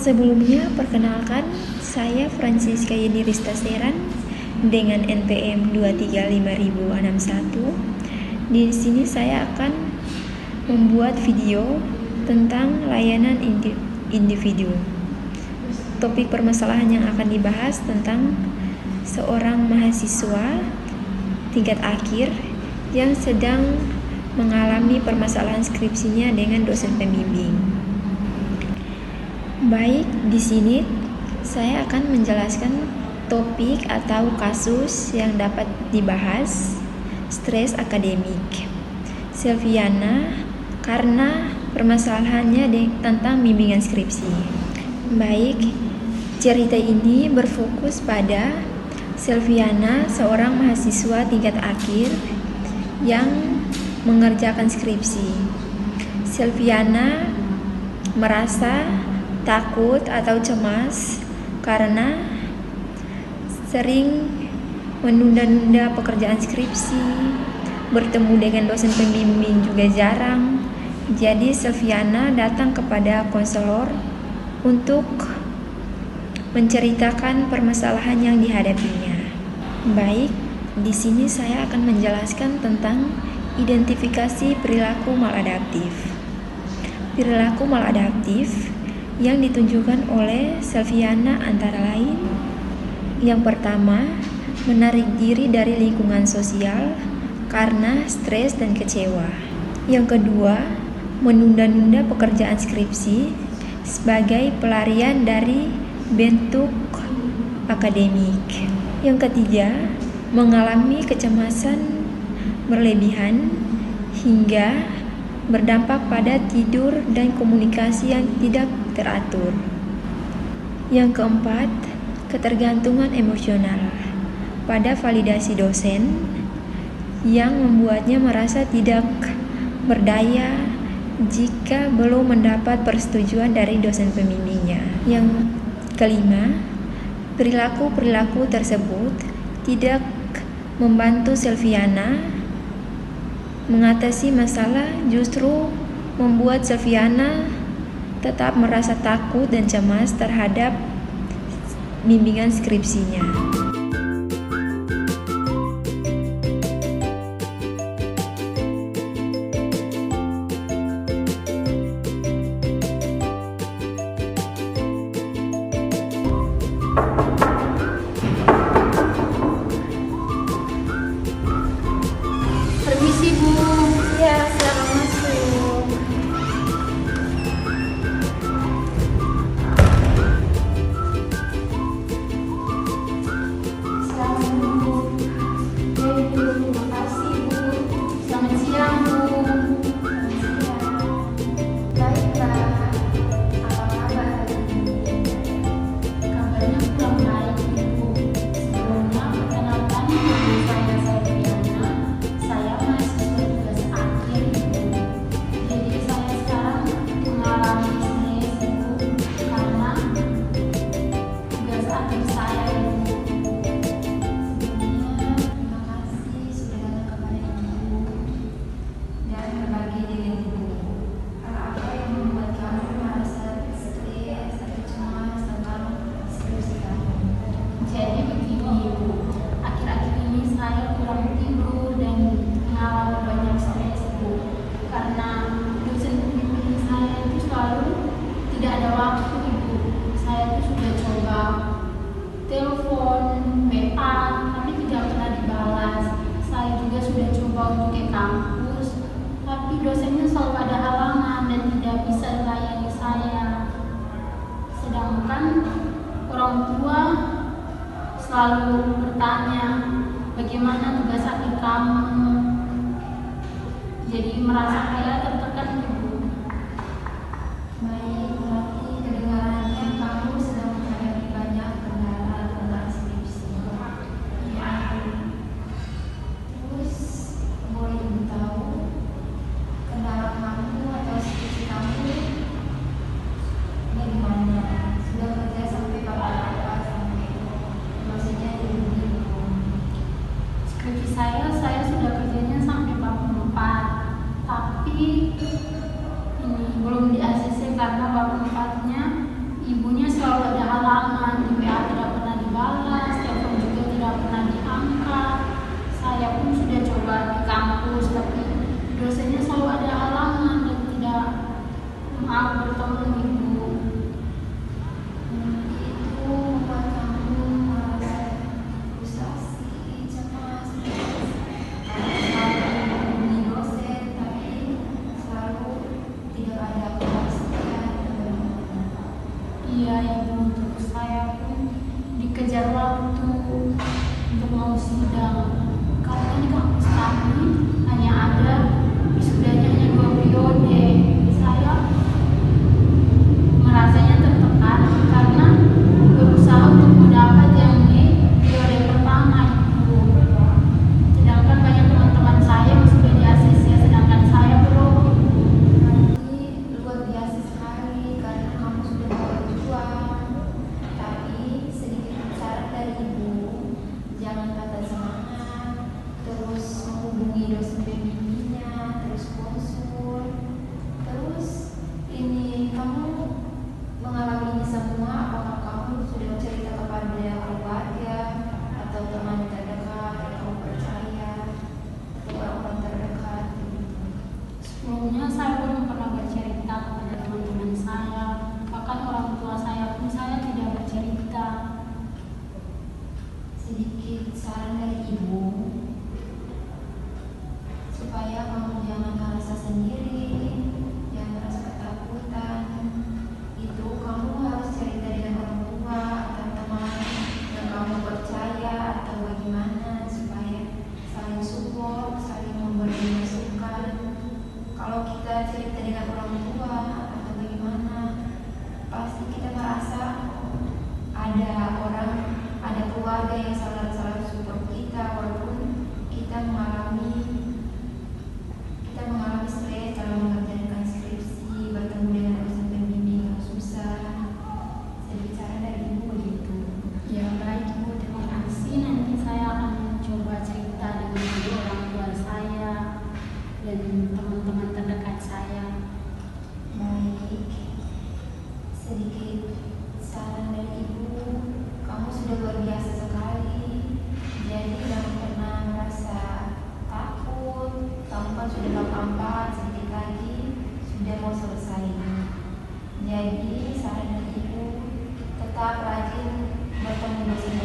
Sebelumnya, perkenalkan, saya Francisca Yeni Rista Seran dengan NPM 235.061. Di sini saya akan membuat video tentang layanan individu. Topik permasalahan yang akan dibahas tentang seorang mahasiswa tingkat akhir yang sedang mengalami permasalahan skripsinya dengan dosen pembimbing. Baik, di sini saya akan menjelaskan topik atau kasus yang dapat dibahas, stres akademik. Selviana karena permasalahannya tentang bimbingan skripsi. Baik, cerita ini berfokus pada Selviana, seorang mahasiswa tingkat akhir yang mengerjakan skripsi. Selviana merasa takut atau cemas karena sering menunda-nunda pekerjaan skripsi, bertemu dengan dosen pembimbing juga jarang. Jadi Selviana datang kepada konselor untuk menceritakan permasalahan yang dihadapinya. Baik, di sini saya akan menjelaskan tentang identifikasi perilaku maladaptif. Perilaku maladaptif yang ditunjukkan oleh Selviana antara lain: yang pertama, menarik diri dari lingkungan sosial karena stres dan kecewa. Yang kedua, menunda-nunda pekerjaan skripsi sebagai pelarian dari bentuk akademik. Yang ketiga, mengalami kecemasan berlebihan hingga berdampak pada tidur dan komunikasi yang tidak teratur. Yang keempat, ketergantungan emosional pada validasi dosen yang membuatnya merasa tidak berdaya jika belum mendapat persetujuan dari dosen pembimbingnya. Yang kelima, perilaku-perilaku tersebut tidak membantu Selviana mengatasi masalah, justru membuat Selviana tetap merasa takut dan cemas terhadap bimbingan skripsinya. Permisi Bu. Ya, selamat masuk. Selamat Bu. Terima kasih Bu. Selamat siang Bu. Baiklah, apa kabar hari ini? Kabarnya kurang baik Ibu. Sebelumnya perkenalkan nama saya Selviana. Saya mahasiswa tugas akhir Ibu. Jadi saya sekarang mengalami stres Ibu karena tugas akhir saya Ibu. Sebelumnya terima kasih sudah datang kepada Ibu dan berbagi dengan Ibu. Hal apa yang membuat kamu merasa stres atau cemas tentang skripsi kamu? Jadi begini Ibu, akhir-akhir ini saya kurang tidur dan mengalami banyak stres Ibu, karena dosen pembimbing saya itu selalu tidak ada waktu Ibu. Saya itu sudah coba telepon, WA, tapi tidak pernah dibalas. Saya juga sudah coba untuk ke kampus, tapi dosennya selalu ada halangan dan tidak bisa melayani saya. Sedangkan orang tua selalu bertanya, bagaimana tugas akhir kamu? Jadi merasa saya tertekan Ibu. Baik, berarti kedengarannya kamu sedang menghadapi banyak kendala tentang skripsi. Ya, Terus, boleh Ibu tahu kendala kamu atau skripsi kamu bagaimana? Sudah kerja sampai berapa? Sampai maksudnya belum? skripsi saya sudah kerjanya sampai bab 4, tapi tetap rajin bertemu dosen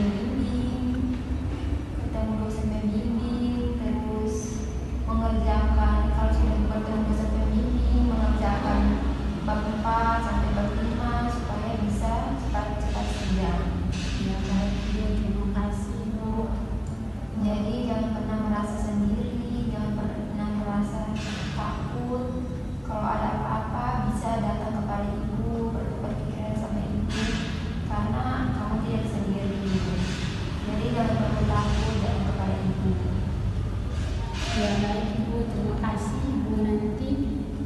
pembimbing, terus mengerjakan, kalau sudah bertemu dosen pembimbing, mengerjakan bab 4 sampai bab 5 supaya bisa cepat-cepat sidang. Ya baik Bu, terima kasih Bu. Jadi jangan pernah merasa sendiri, jangan pernah merasa takut. Kalau ada apa-apa bisa datang kepada ibu, bertukar pikiran sama ibu, karena kamu tidak sendiri. Jadi jangan perlu takut datang kepada ibu. Ya baik Ibu, terima kasih Ibu. Nanti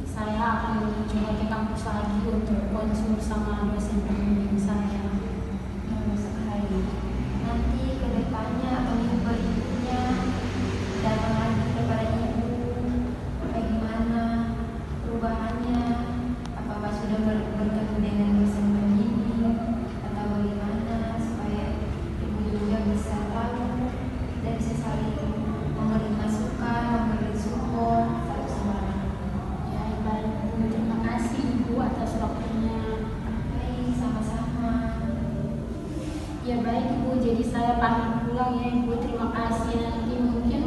saya akan coba ke kampus lagi untuk konsul sama dosen pembimbing saya. Nanti ke depannya atau minggu berikutnya datang lagi kepada ibu, bagaimana perubahannya, apakah sudah bertemu dengan dosen pembimbing atau bagaimana, supaya ibu juga bisa tahu dan bisa saling memberi masukan, memberi support satu sama lain. Ya baik Bu, terima kasih Ibu atas waktunya. Baik, sama-sama. Ya baik Ibu, jadi saya pamit pulang ya Ibu, terima kasih. Nanti mungkin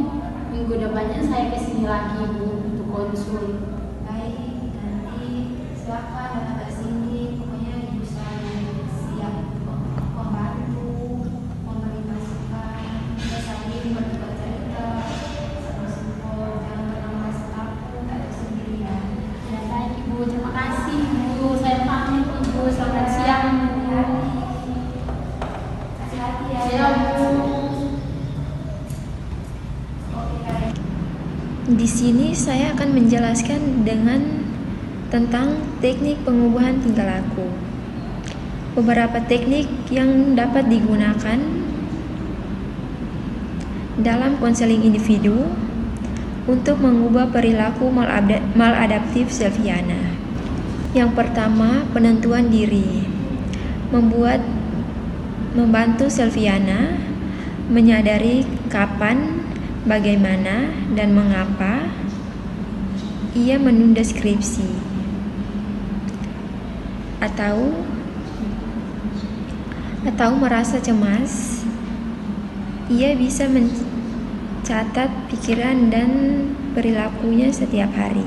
minggu depannya saya kesini lagi Ibu untuk konsul. Baik, nanti silakan datang ke sini. Pokoknya ibu selalu siap membantu, memberi masukan, kita saling bertukar cerita, saling support, jangan pernah merasa takut atau sendirian. Ya baik Ibu, terima kasih Ibu. Saya pamit Ibu, selamat siang Ibu. Hati-hati ya. Ya Bu. Oke, Kak. Di sini saya akan menjelaskan tentang teknik pengubahan tingkah laku. Beberapa teknik yang dapat digunakan dalam konseling individu untuk mengubah perilaku maladaptif Selviana. Yang pertama, penentuan diri. Membantu Selviana menyadari kapan, bagaimana, dan mengapa ia menunda skripsi atau merasa cemas. Ia bisa mencatat pikiran dan perilakunya setiap hari.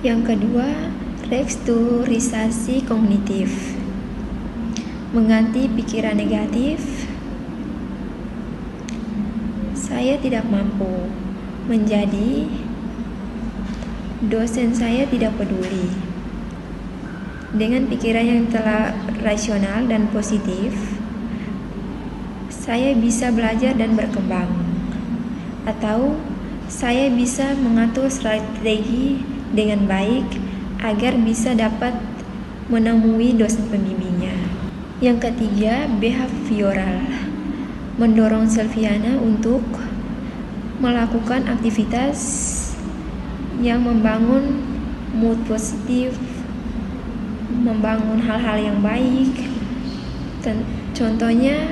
Yang kedua, restrukturisasi kognitif. Mengganti pikiran negatif, saya tidak mampu, menjadi dosen saya tidak peduli. Dengan pikiran yang telah rasional dan positif, saya bisa belajar dan berkembang. Atau saya bisa mengatur strategi dengan baik agar bisa dapat menemui dosen pembimbingnya. Yang ketiga, behavioral. Mendorong Selviana untuk melakukan aktivitas yang membangun mood positif, membangun hal-hal yang baik. Contohnya,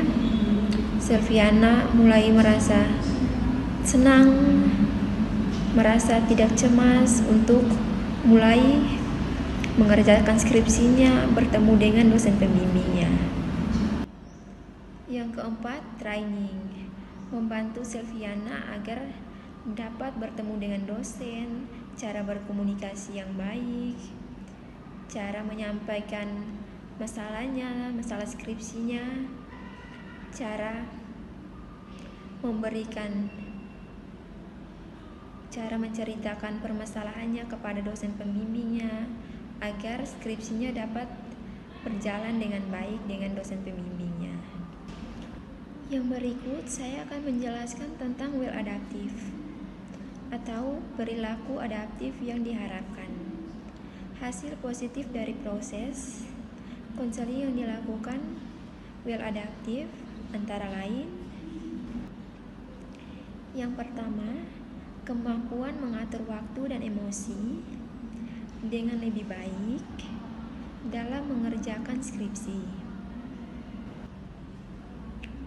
Selviana mulai merasa senang, merasa tidak cemas untuk mulai mengerjakan skripsinya, bertemu dengan dosen pembimbingnya. Yang keempat, training. Membantu Selviana agar dapat bertemu dengan dosen, cara berkomunikasi yang baik, cara menyampaikan masalahnya, masalah skripsinya, cara menceritakan permasalahannya kepada dosen pembimbingnya agar skripsinya dapat berjalan dengan baik dengan dosen pembimbingnya. Yang berikut saya akan menjelaskan tentang well adaptif atau perilaku adaptif yang diharapkan. Hasil positif dari proses konseling yang dilakukan well adaptif antara lain: yang pertama, kemampuan mengatur waktu dan emosi dengan lebih baik dalam mengerjakan skripsi.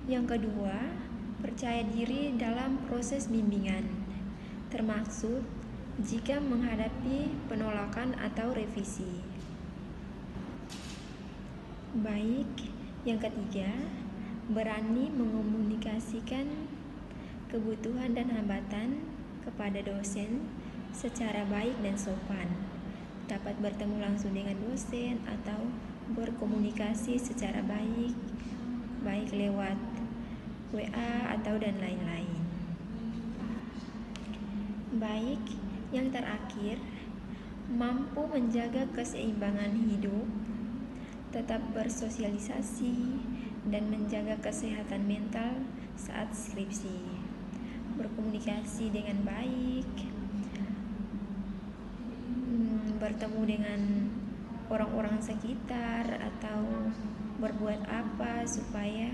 Yang kedua, percaya diri dalam proses bimbingan, termasuk jika menghadapi penolakan atau revisi. Baik, yang ketiga, berani mengomunikasikan kebutuhan dan hambatan kepada dosen secara baik dan sopan. Dapat bertemu langsung dengan dosen atau berkomunikasi secara baik lewat WA atau dan lain-lain. Baik, yang terakhir, mampu menjaga keseimbangan hidup, tetap bersosialisasi, dan menjaga kesehatan mental saat skripsi. Berkomunikasi dengan baik, bertemu dengan orang-orang sekitar, atau berbuat apa supaya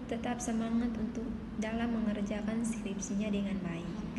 tetap semangat untuk dalam mengerjakan skripsinya dengan baik.